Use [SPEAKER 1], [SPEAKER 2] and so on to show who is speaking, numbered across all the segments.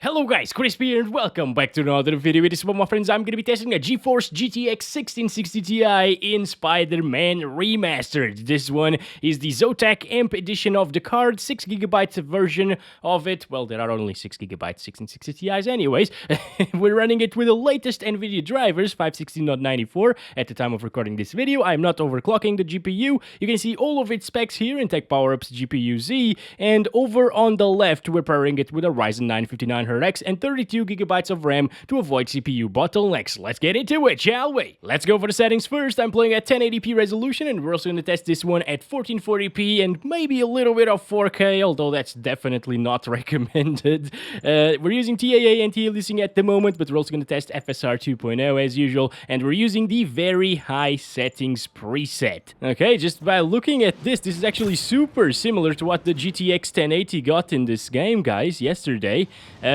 [SPEAKER 1] Hello guys, Crispy here and welcome back to another video. With this one, my friends, I'm gonna be testing a GeForce GTX 1660 Ti in Man Remastered. This one is the Zotac AMP edition of the card, 6GB version of it. Well, there are only 6GB 1660 Ti's anyways. We're running it with the latest Nvidia drivers, 516.94 at the time of recording this video. I'm not overclocking the GPU. You can see all of its specs here in Tech Power-Up's GPU Z, and over on the left, we're pairing it with a Ryzen 9 5900X and 32GB of RAM to avoid CPU bottlenecks. Let's get into it, shall we? Let's go for the settings first. I'm playing at 1080p resolution, and we're also going to test this one at 1440p and maybe a little bit of 4K, although that's definitely not recommended. We're using TAA anti-aliasing at the moment, but we're also going to test FSR 2.0 as usual, and we're using the very high settings preset. Okay, just by looking at this is actually super similar to what the GTX 1080 got in this game, guys, yesterday.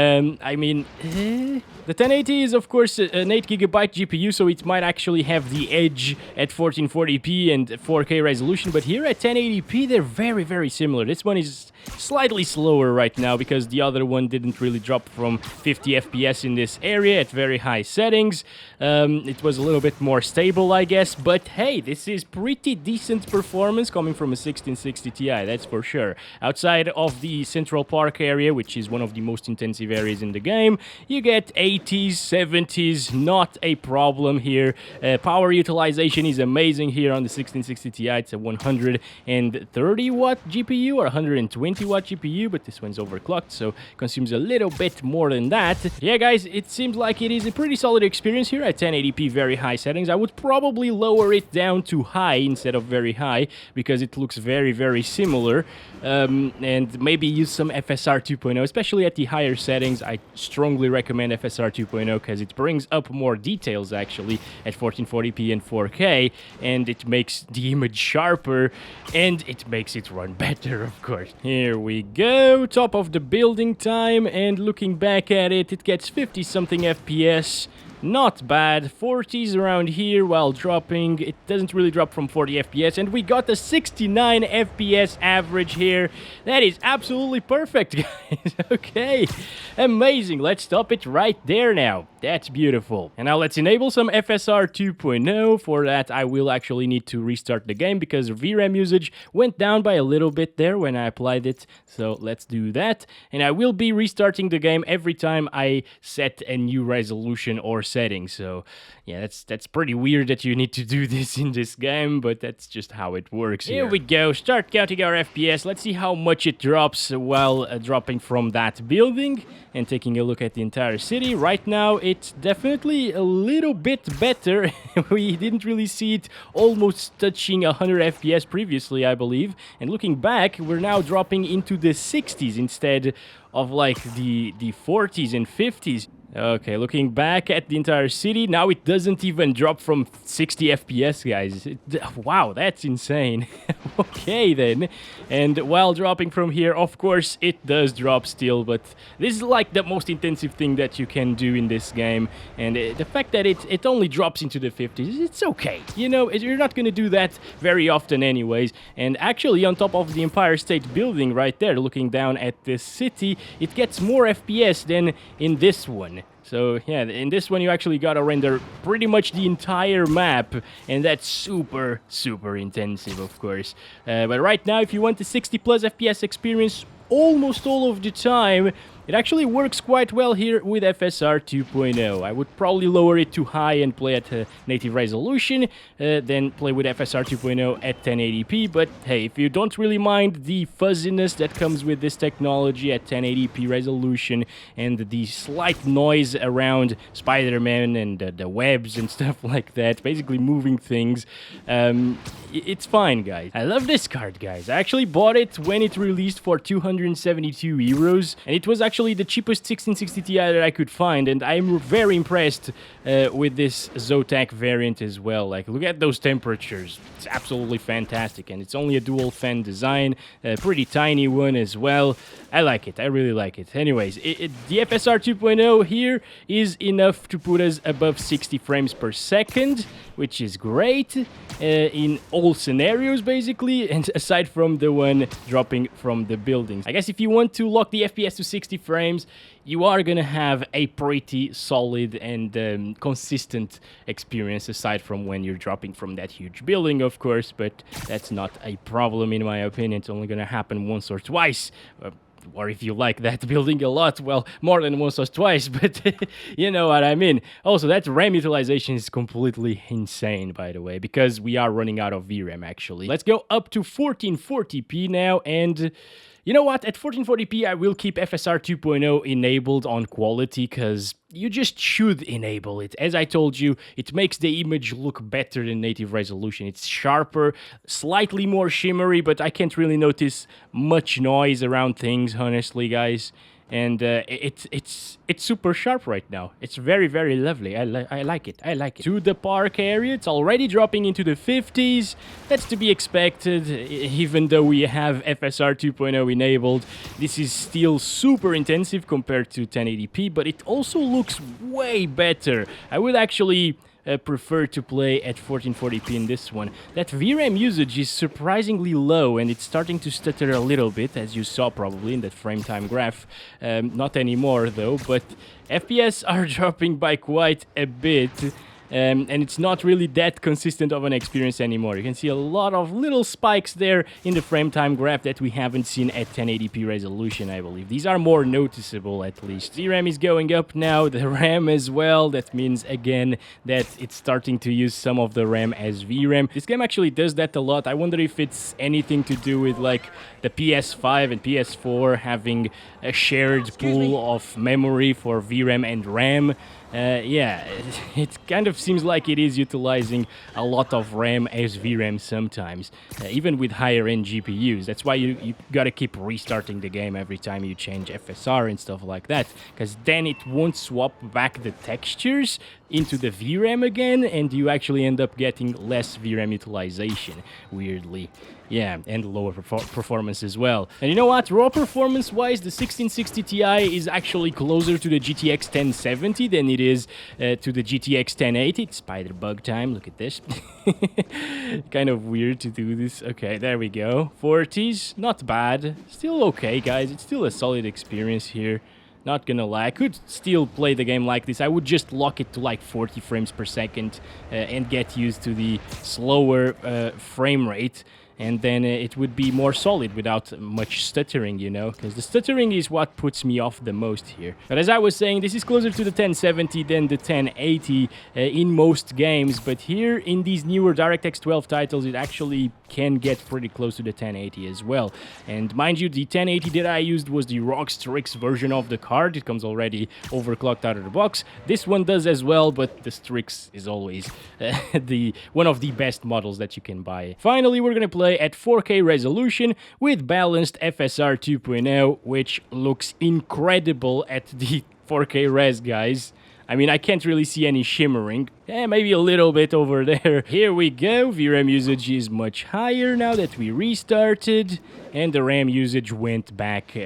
[SPEAKER 1] I mean, the 1080 is of course an 8GB GPU, so it might actually have the edge at 1440p and 4K resolution, but here at 1080p they're very similar. This one is slightly slower right now because the other one didn't really drop from 50 FPS in this area at very high settings. It was a little bit more stable, I guess, but hey, this is pretty decent performance coming from a 1660 Ti, that's for sure. Outside of the Central Park area, which is one of the most intensive areas in the game, you get 80s, 70s, not a problem here. Power utilization is amazing here on the 1660 Ti. It's a 130 watt GPU or 120 watt GPU, but this one's overclocked, so consumes a little bit more than that. Yeah, guys, it seems like it is a pretty solid experience here at 1080p very high settings. I would probably lower it down to high instead of very high because it looks very similar, and maybe use some FSR 2.0, especially at the higher settings. I strongly recommend FSR 2.0 because it brings up more details actually at 1440p and 4K, and it makes the image sharper and it makes it run better, of course. Here we go, top of the building time, and looking back at it, it gets 50 something FPS. Not bad, 40s around here while dropping. It doesn't really drop from 40 FPS, and we got a 69 FPS average here. That is absolutely perfect, guys. Okay, amazing. Let's stop it right there now. That's beautiful. And now let's enable some FSR 2.0. For that, I will actually need to restart the game because VRAM usage went down by a little bit there when I applied it. So let's do that. And I will be restarting the game every time I set a new resolution or setting. So yeah, that's pretty weird that you need to do this in this game, but that's just how it works here. Here we go. Start counting our FPS. Let's see how much it drops while dropping from that building and taking a look at the entire city. Right now, it's definitely a little bit better. We didn't really see it almost touching 100 FPS previously, I believe. And looking back, we're now dropping into the 60s instead of like the 40s and 50s. Okay, looking back at the entire city, now it doesn't even drop from 60 FPS, guys. Wow, that's insane. Okay, then. And while dropping from here, of course, it does drop still, but this is like the most intensive thing that you can do in this game. And the fact that it only drops into the 50s, it's okay. You know, you're not going to do that very often anyways. And actually, on top of the Empire State Building right there, looking down at this city, it gets more FPS than in this one. So yeah, in this one you actually gotta render pretty much the entire map, and that's super intensive, of course. But right now, if you want the 60 plus FPS experience almost all of the time, it actually works quite well here with FSR 2.0. I would probably lower it to high and play at native resolution, then play with FSR 2.0 at 1080p, but hey, if you don't really mind the fuzziness that comes with this technology at 1080p resolution and the slight noise around Spider-Man and the webs and stuff like that, basically moving things, it's fine, guys. I love this card, guys. I actually bought it when it released for 272 euros, and it was actually the cheapest 1660 Ti that I could find, and I'm very impressed with this Zotac variant as well. Like, look at those temperatures. It's absolutely fantastic, and it's only a dual fan design, a pretty tiny one as well. I like it. I really like it. Anyways, the FSR 2.0 here is enough to put us above 60 frames per second, which is great in all scenarios, basically, and aside from the one dropping from the buildings. I guess if you want to lock the FPS to 60 frames, you are gonna have a pretty solid and consistent experience, aside from when you're dropping from that huge building, of course, but that's not a problem in my opinion. It's only gonna happen once or twice. Or if you like that building a lot, well, more than once or twice, but you know what I mean. Also, that RAM utilization is completely insane, by the way, because we are running out of VRAM, actually. Let's go up to 1440p now, and you know what? At 1440p, I will keep FSR 2.0 enabled on quality, because you just should enable it. As I told you, it makes the image look better than native resolution. It's sharper, slightly more shimmery, but I can't really notice much noise around things, honestly, guys. And it's super sharp right now. It's very, very lovely. I like it. I like it. To the park area, it's already dropping into the 50s. That's to be expected, even though we have FSR 2.0 enabled. This is still super intensive compared to 1080p, but it also looks way better. I would actually prefer to play at 1440p in this one. That VRAM usage is surprisingly low, and it's starting to stutter a little bit, as you saw probably in that frame time graph. Not anymore though, but FPS are dropping by quite a bit. And it's not really that consistent of an experience anymore. You can see a lot of little spikes there in the frame time graph that we haven't seen at 1080p resolution, I believe. These are more noticeable, at least. DRAM is going up now, the RAM as well. That means, again, that it's starting to use some of the RAM as VRAM. This game actually does that a lot. I wonder if it's anything to do with, like, the PS5 and PS4 having a shared pool of memory for VRAM and RAM. Yeah, it kind of seems like it is utilizing a lot of RAM as VRAM sometimes, even with higher-end GPUs. That's why you gotta keep restarting the game every time you change FSR and stuff like that, because then it won't swap back the textures into the VRAM again, and you actually end up getting less VRAM utilization, weirdly. Yeah, and lower performance as well. And you know what? Raw performance-wise, the 1660 Ti is actually closer to the GTX 1070 than it is to the GTX 1080. It's spider bug time. Look at this. Kind of weird to do this. Okay, there we go. 40s, not bad. Still okay, guys. It's still a solid experience here. Not gonna lie, I could still play the game like this. I would just lock it to like 40 frames per second and get used to the slower frame rate. And then it would be more solid without much stuttering, you know, because the stuttering is what puts me off the most here. But as I was saying, this is closer to the 1070 than the 1080 in most games, but here in these newer DirectX 12 titles, it actually can get pretty close to the 1080 as well. And mind you, the 1080 that I used was the ROG Strix version of the card. It comes already overclocked out of the box. This one does as well, but the Strix is always one of the best models that you can buy. Finally, we're gonna play at 4K resolution with balanced FSR 2.0, which looks incredible at the 4K res, guys. I mean, I can't really see any shimmering. Maybe a little bit over there. Here we go. VRAM usage is much higher now that we restarted, and the RAM usage went back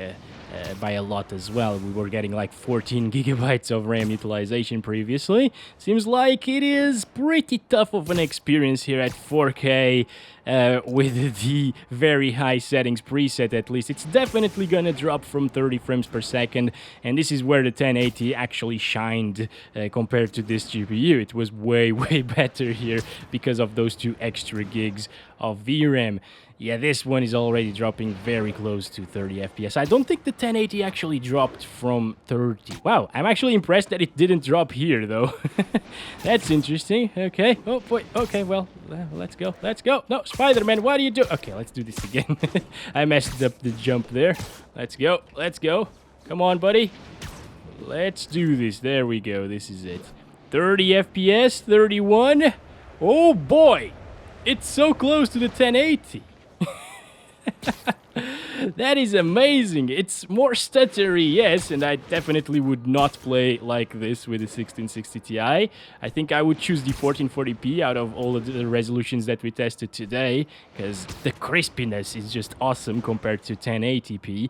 [SPEAKER 1] by a lot as well. We were getting like 14 gigabytes of RAM utilization previously. Seems like it is pretty tough of an experience here at 4K with the very high settings preset, at least. It's definitely gonna drop from 30 frames per second, and this is where the 1080 actually shined compared to this GPU. It was way, way better here because of those 2 extra gigs of VRAM. Yeah, this one is already dropping very close to 30 FPS. I don't think the 1080 actually dropped from 30. Wow, I'm actually impressed that it didn't drop here, though. That's interesting. Okay. Oh, boy. Okay, well, let's go. Let's go. No, Spider-Man, what do you do? Okay, let's do this again. I messed up the jump there. Let's go. Let's go. Come on, buddy. Let's do this. There we go. This is it. 30 FPS, 31. Oh, boy. It's so close to the 1080. That is amazing. It's more stuttery, yes, and I definitely would not play like this with the 1660 Ti. I think I would choose the 1440p out of all of the resolutions that we tested today, because the crispiness is just awesome compared to 1080p.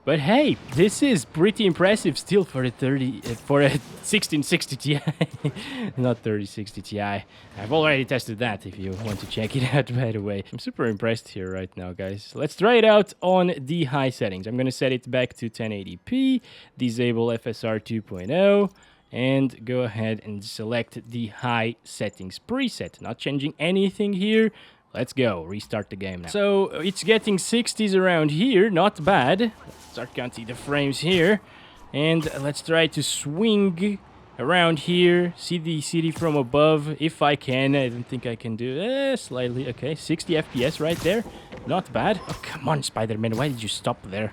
[SPEAKER 1] But hey, this is pretty impressive still for a 1660 Ti. Not 3060 Ti. I've already tested that if you want to check it out, by the way. I'm super impressed here right now, guys. Let's try it out on the high settings. I'm gonna set it back to 1080p, disable FSR 2.0, and go ahead and select the high settings preset. Not changing anything here. Let's go, restart the game now. So it's getting 60s around here, not bad. Let's start counting the frames here. And let's try to swing around here, see the city from above, if I can. I don't think I can do slightly. Okay, 60 FPS right there, not bad. Oh, come on, Spider-Man, why did you stop there?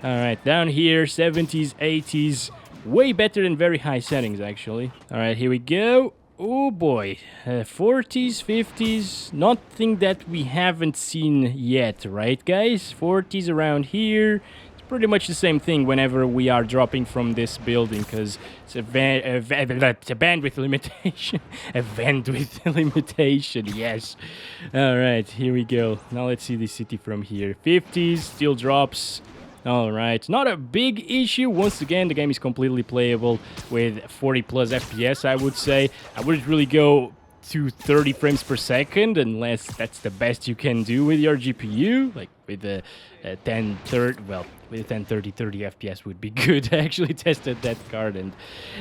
[SPEAKER 1] Alright, down here, 70s, 80s. Way better than very high settings, actually. Alright, here we go. Oh boy, 40s, 50s, nothing that we haven't seen yet, right guys? 40s around here. It's pretty much the same thing whenever we are dropping from this building, because it's a bandwidth limitation. A bandwidth limitation, yes. Alright, here we go. Now let's see the city from here. 50s, still drops. Alright, not a big issue. Once again, the game is completely playable with 40 plus FPS, I would say. I wouldn't really go to 30 frames per second unless that's the best you can do with your GPU. Like with the 1030, well, with 1030, 30 FPS would be good. I actually tested that card and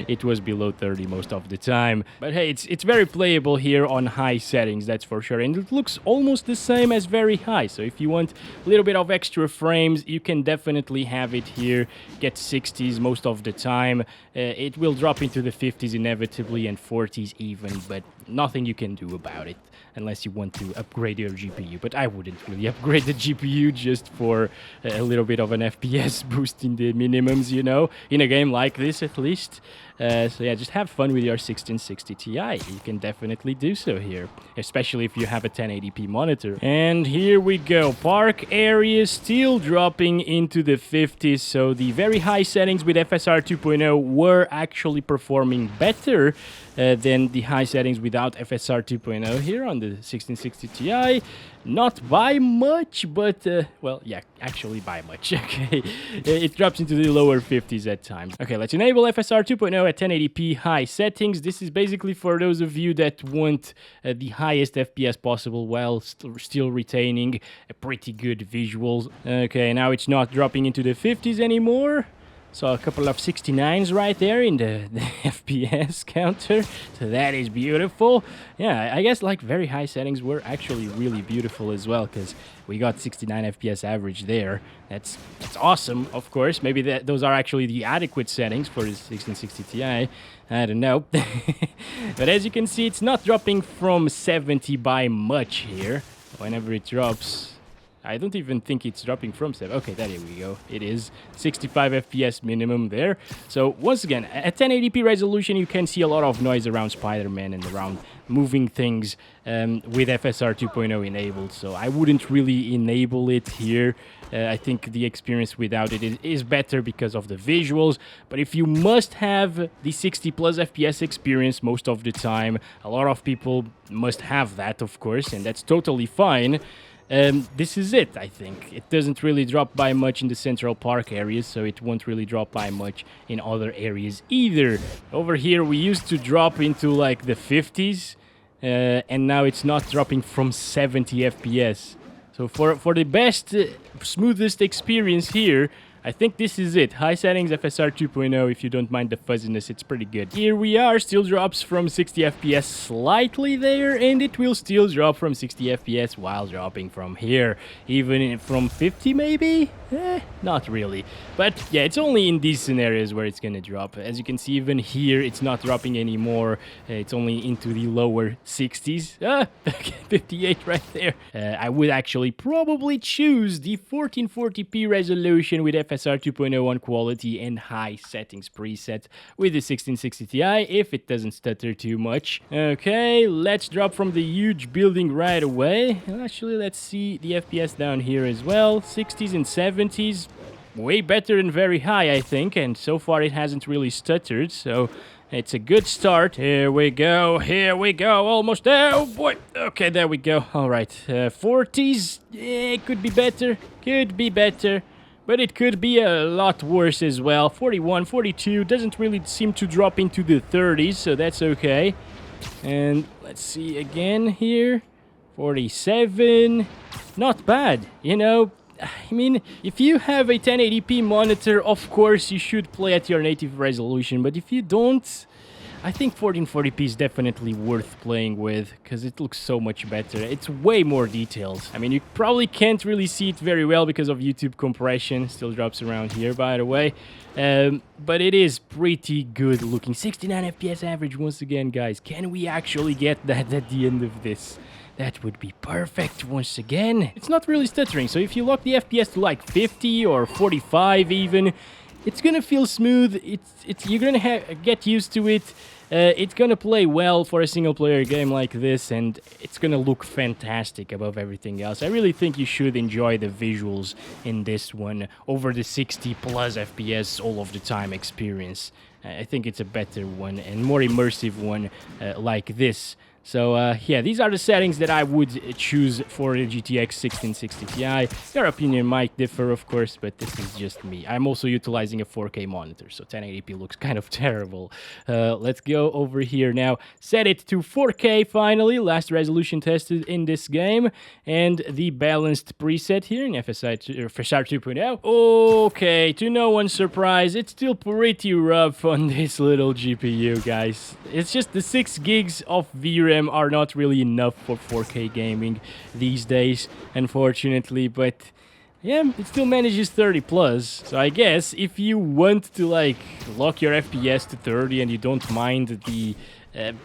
[SPEAKER 1] it was below 30 most of the time. But hey, it's very playable here on high settings, that's for sure. And it looks almost the same as very high. So if you want a little bit of extra frames, you can definitely have it here. Get 60s most of the time. It will drop into the 50s inevitably and 40s even, but nothing you can do about it unless you want to upgrade your GPU. But I wouldn't really upgrade the GPU just for a little bit of an FPS boost in the minimums, you know, in a game like this at least. So yeah, just have fun with your 1660 Ti. You can definitely do so here, especially if you have a 1080p monitor. And here we go. Park area still dropping into the 50s. So the very high settings with FSR 2.0 were actually performing better than the high settings without FSR 2.0 here on the 1660 Ti. Not by much, but, well, yeah, actually by much, okay. It drops into the lower 50s at times. Okay, let's enable FSR 2.0 at 1080p high settings. This is basically for those of you that want the highest FPS possible while still retaining a pretty good visuals. Okay, now it's not dropping into the 50s anymore. So a couple of 69s right there in the FPS counter. So that is beautiful. Yeah, I guess like very high settings were actually really beautiful as well, because we got 69 FPS average there. That's awesome, of course. Maybe those are actually the adequate settings for the 1660 Ti. I don't know. But as you can see, it's not dropping from 70 by much here. Whenever it drops, I don't even think it's dropping from 7. Okay, there we go. It is 65 FPS minimum there. So once again, at 1080p resolution, you can see a lot of noise around Spider-Man and around moving things with FSR 2.0 enabled. So I wouldn't really enable it here. I think the experience without it is better because of the visuals. But if you must have the 60 plus FPS experience most of the time, a lot of people must have that, of course, and that's totally fine. This is it, I think. It doesn't really drop by much in the Central Park areas, so it won't really drop by much in other areas either. Over here, we used to drop into like the 50s, and now it's not dropping from 70 FPS. So for the best, smoothest experience here, I think this is it. High settings, FSR 2.0, if you don't mind the fuzziness, it's pretty good. Here we are, still drops from 60 FPS slightly there, and it will still drop from 60 FPS while dropping from here. Even from 50 maybe? Not really. But yeah, it's only in these scenarios where it's gonna drop. As you can see, even here, it's not dropping anymore. It's only into the lower 60s. 58 right there. I would actually probably choose the 1440p resolution with FSR 2.0 on quality and high settings preset with the 1660 Ti if it doesn't stutter too much. Okay, let's drop from the huge building right away. Actually, let's see the FPS down here as well. 60s and 70s. Way better than very high, I think, and so far it hasn't really stuttered, so it's a good start. Here we go, almost there. Oh boy, okay, there we go. All right, 40s, could be better, but it could be a lot worse as well. 41, 42, doesn't really seem to drop into the 30s, so that's okay. And let's see again here. 47, not bad, you know. I mean, if you have a 1080p monitor, of course you should play at your native resolution, but if you don't, I think 1440p is definitely worth playing with, because it looks so much better. It's way more detailed. I mean, you probably can't really see it very well because of YouTube compression. Still drops around here, by the way. But it is pretty good looking. 69 FPS average once again, guys. Can we actually get that at the end of this? That would be perfect once again. It's not really stuttering, so if you lock the FPS to like 50 or 45 even, it's gonna feel smooth. You're gonna get used to it. It's gonna play well for a single-player game like this, and it's gonna look fantastic above everything else. I really think you should enjoy the visuals in this one over the 60 plus FPS all of the time experience. I think it's a better one and more immersive one like this. So, yeah, these are the settings that I would choose for the GTX 1660 Ti. Your opinion might differ, of course, but this is just me. I'm also utilizing a 4K monitor, so 1080p looks kind of terrible. Let's go over here now. Set it to 4K, finally. Last resolution tested in this game. And the balanced preset here in FSR 2.0. Okay, to no one's surprise, it's still pretty rough on this little GPU, guys. It's just the 6 gigs of VRAM are not really enough for 4K gaming these days, unfortunately, but yeah, it still manages 30 plus. So I guess if you want to like lock your FPS to 30 and you don't mind the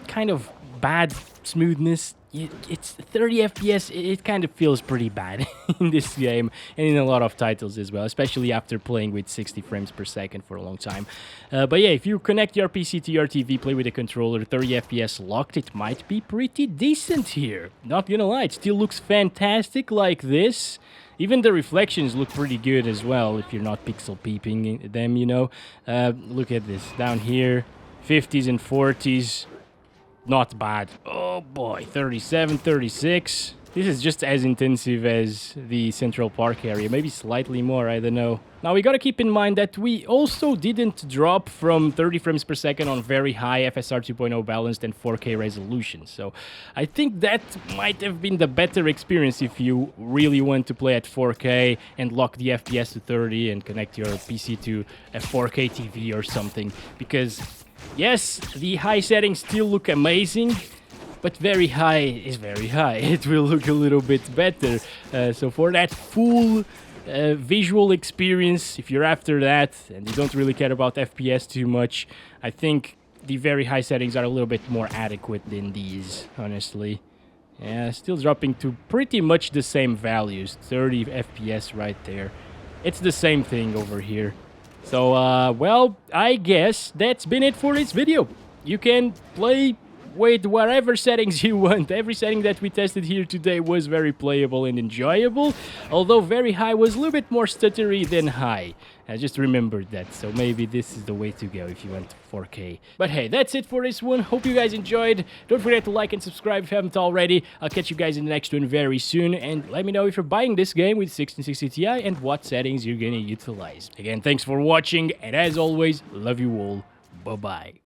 [SPEAKER 1] kind of bad smoothness, it's 30 FPS, it kind of feels pretty bad in this game and in a lot of titles as well, especially after playing with 60 frames per second for a long time. But yeah, if you connect your PC to your TV, play with a controller, 30 FPS locked, it might be pretty decent here. Not gonna lie, it still looks fantastic like this. Even the reflections look pretty good as well if you're not pixel peeping them, you know. Look at this, down here, 50s and 40s. Not bad. Oh boy, 37, 36. This is just as intensive as the Central Park area, maybe slightly more, I don't know. Now we gotta keep in mind that we also didn't drop from 30 frames per second on very high FSR 2.0 balanced and 4K resolution. So I think that might have been the better experience if you really want to play at 4K and lock the FPS to 30 and connect your PC to a 4K TV or something. Because yes, the high settings still look amazing, but very high is very high. It will look a little bit better. So for that full visual experience, if you're after that and you don't really care about FPS too much, I think the very high settings are a little bit more adequate than these, honestly. Yeah, still dropping to pretty much the same values. 30 FPS right there. It's the same thing over here. So, well, I guess that's been it for this video. You can play with whatever settings you want. Every setting that we tested here today was very playable and enjoyable, although very high was a little bit more stuttery than high. I just remembered that, so maybe this is the way to go if you want 4K. But hey, that's it for this one. Hope you guys enjoyed. Don't forget to like and subscribe if you haven't already. I'll catch you guys in the next one very soon, and let me know if you're buying this game with 1660 Ti and what settings you're gonna utilize. Again, thanks for watching, and as always, love you all. Bye-bye.